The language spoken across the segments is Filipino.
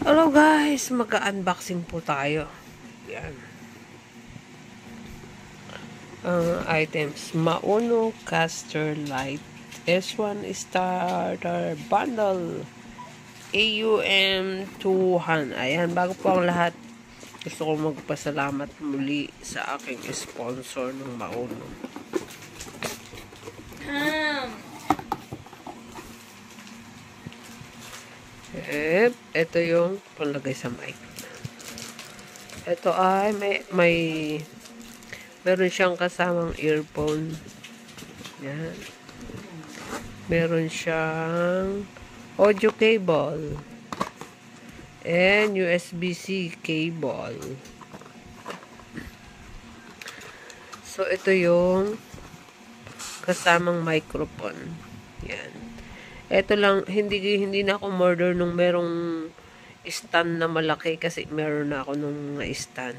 Hello guys, mag-unboxing po tayo. Yan. Ang items, Mauno Caster Light S1 Starter Bundle AUM 200. Ayan, bago po ang lahat, gusto ko magpasalamat muli sa aking sponsor ng Mauno. Ito yung panlagay sa mic. Ito ay meron siyang kasamang earphone. Yan. Meron siyang audio cable and USB-C cable. So ito yung kasamang microphone. Yan. Ito lang, hindi na ako order nung merong stand na malaki kasi meron na ako nung stand.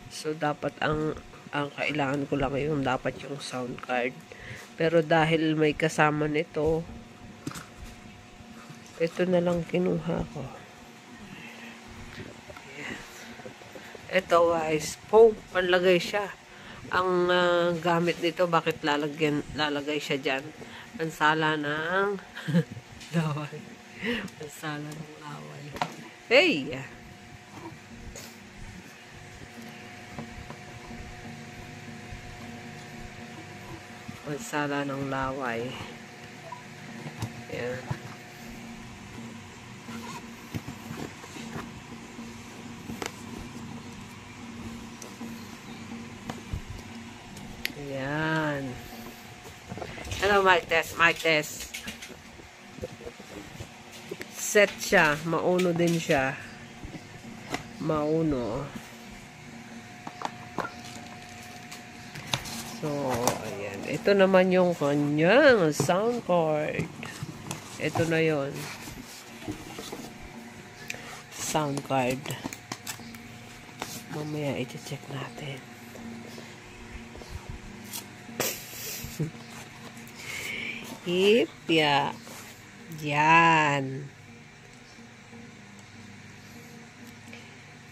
So, dapat ang kailangan ko lang yung dapat yung sound card. Pero dahil may kasama nito, ito na lang kinuha ko. Yes. Ito guys, foam, panlagay siya. Ang gamit nito, bakit lalagay siya dyan? Pansala ng laway. Pansala ng laway. Hey! Pansala ng laway. Ayan. Ayan. Hello, mic test. Set siya. Mauno din siya. Mauno. So, ayan. Ito naman yung kanyang sound card. Ito na yon. Sound card. Mamaya i-check natin. Hipya. Yan.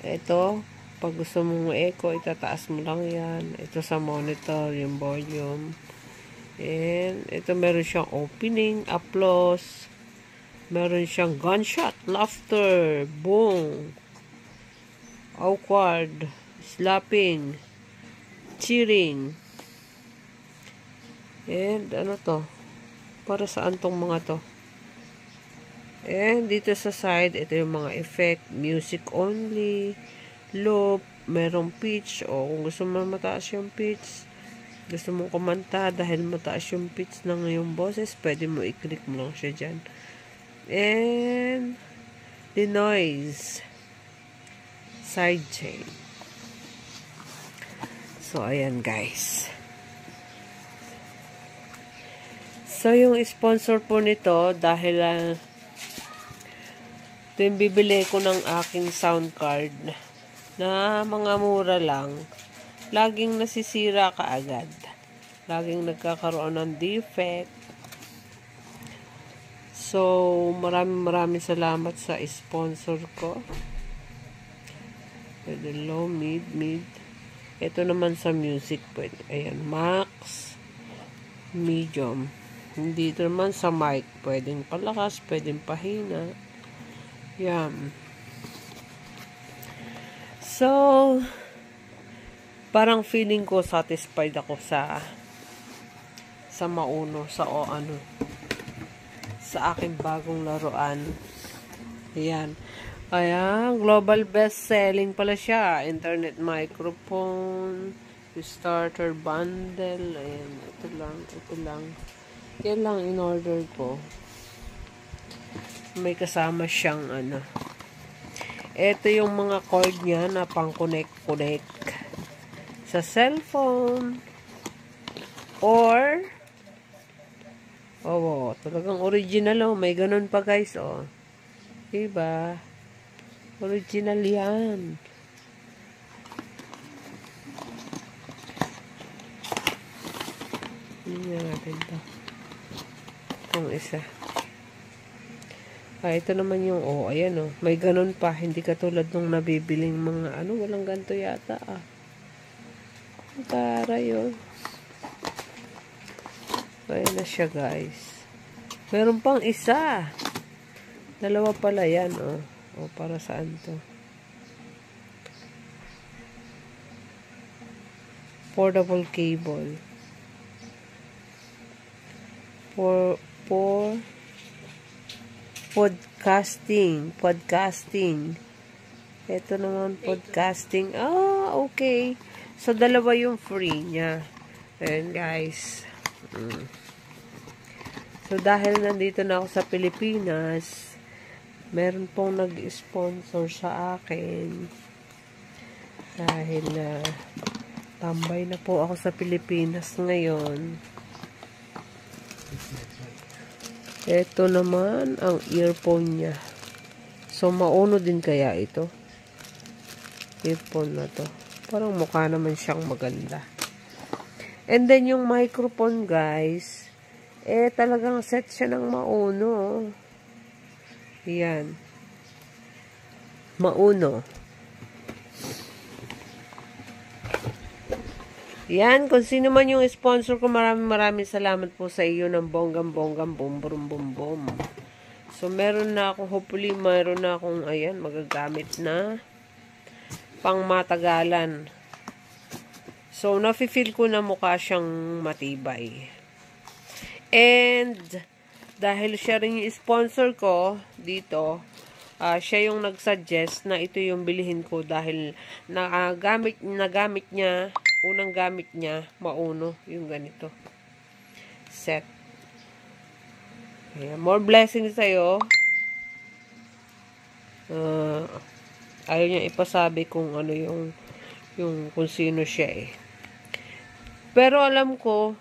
Ito, pag gusto mong echo, itataas mo lang yan. Ito sa monitor, yung volume. And, ito meron siyang opening, applause. Meron siyang gunshot, laughter, boom. Awkward, slapping, cheering. And, ano to? Para saan tong mga to? And dito sa side, ito yung mga effect, music only, loop, merong pitch, o kung gusto mo mataas yung pitch, gusto mo kumanta dahil mataas yung pitch ng iyong boses, pwede mo i-click mo lang siya dyan. And the noise, sidechain. So, ayan guys. So, yung sponsor po nito, dahil ito yung bibili ko ng aking sound card na mga mura lang, laging nasisira kaagad. Laging nagkakaroon ng defect. So, maraming salamat sa sponsor ko. Pwede low, mid. Ito naman sa music, pwede. Ayan, max, medium. Dito naman sa mic, pwedeng palakas, pwedeng pahina. Yan. So, parang feeling ko satisfied ako sa Mauno, sa aking bagong laruan. Ayan. Ayan, global best-selling pala siya. Internet microphone, starter bundle. Ayan, ito lang. Yan lang in-order ko. May kasama siyang ito yung mga cord niya na pang connect sa cellphone or talagang original may ganun pa guys diba? Original yan. Hindi natin to. Itong isa. Ito naman yung, ayan may ganun pa. Hindi katulad nung nabibiling mga, walang ganito yata, Tara yun. Ayan na siya, guys. Meron pang isa. Dalawa pala yan, para saan to? Portable cable. For podcasting. Ito naman podcasting. Okay. So, dalawa yung free niya. Ayan, guys. So, dahil nandito na ako sa Pilipinas, meron pong nag-sponsor sa akin. Dahil tambay na po ako sa Pilipinas ngayon. Ito naman ang earphone niya. So, mauno din kaya ito? Earphone na to. Parang mukha naman siyang maganda. And then, yung microphone, guys, talagang set siya ng mauno. Yan. Mauno. Yan, kung sino man yung sponsor ko, maraming salamat po sa iyo ng bonggam-bonggam, bum-bum-bum-bum. So, meron na akong, hopefully, meron na akong, magagamit na pang matagalan. So, nafe-feel ko na mukha siyang matibay. And, dahil siya rin yung sponsor ko dito, siya yung nag-suggest na ito yung bilihin ko dahil nagamit niya, unang gamit niya, mauno, yung ganito. Set. Ayan, more blessings sa'yo. Ayaw niya ipasabi kung ano yung kung sino siya Pero alam ko,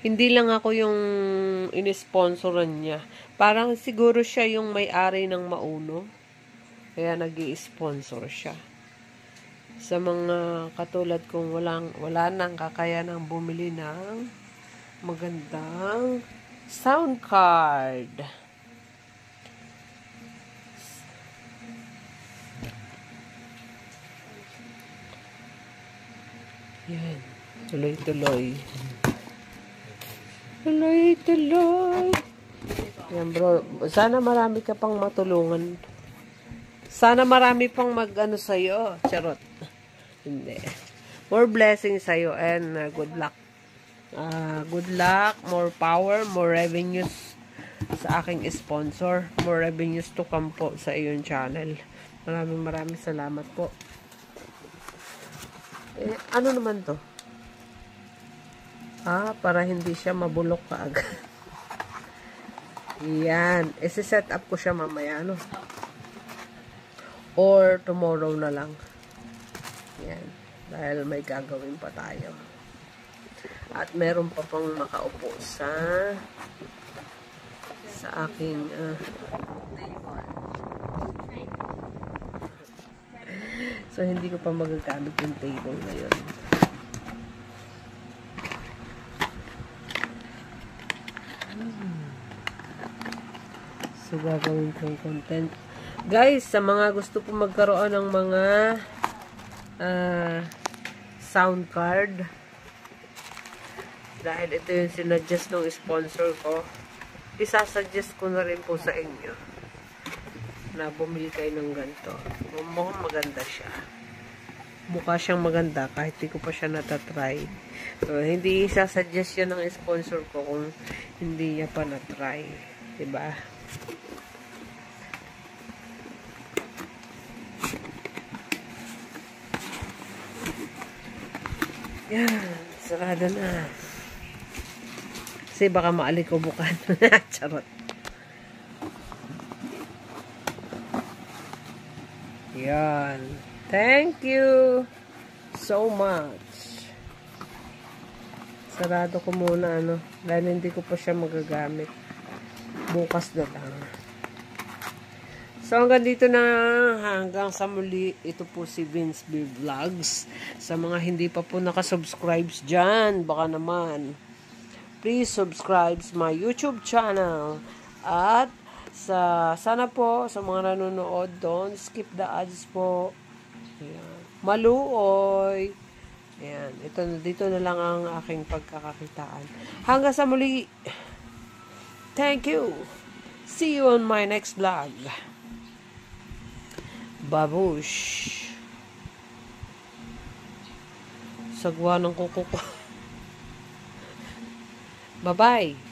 hindi lang ako yung inisponsoran niya. Parang siguro siya yung may-ari ng mauno. Kaya nag-i-sponsor siya. Sa mga katulad kong wala nang kakayanang bumili ng magandang sound card. Yan. Tuloy-tuloy. Tuloy-tuloy. Yan, bro. Sana marami ka pang matulungan. Sana marami pang mag-ano sa'yo. Charot. Hindi. More blessings sa'yo and good luck. Good luck, more power, more revenues sa aking sponsor. More revenues to come po sa iyong channel. Maraming salamat po. Ano naman to? Para hindi siya mabulok kaagad. Yan. Isi-set up ko siya mamaya, or tomorrow na lang. Yan. Dahil may gagawin pa tayo. At meron pa pang makaupo sa aking so hindi ko pa magagamit yung table na yun. So gagawin kong content. Guys, sa mga gusto po magkaroon ng mga sound card, dahil ito yung sinadjust ng sponsor ko, isasuggest ko na rin po sa inyo na bumili kayo ng ganito. Mukhang maganda siya. Mukha siyang maganda kahit di ko pa siya natatry. So, hindi isasuggest yan ng sponsor ko kung hindi niya pa natry. Diba? Yan. Sarado na. Kasi baka maalikubukan. Charot. Yan. Thank you so much. Sarado ko muna, dahil hindi ko pa siya magagamit. Bukas na lang. So, hanggang dito na. Hanggang sa muli. Ito po si Vince B Vlogs. Sa mga hindi pa po nakasubscribes dyan, baka naman, please subscribe my YouTube channel. At sana po sa mga nanonood, don't skip the ads po. Ayan. Maluoy. Ayan. Dito na lang ang aking pagkakakitaan. Hanggang sa muli. Thank you. See you on my next vlog. Babush. Sagwa ng kuko ko. Bye-bye.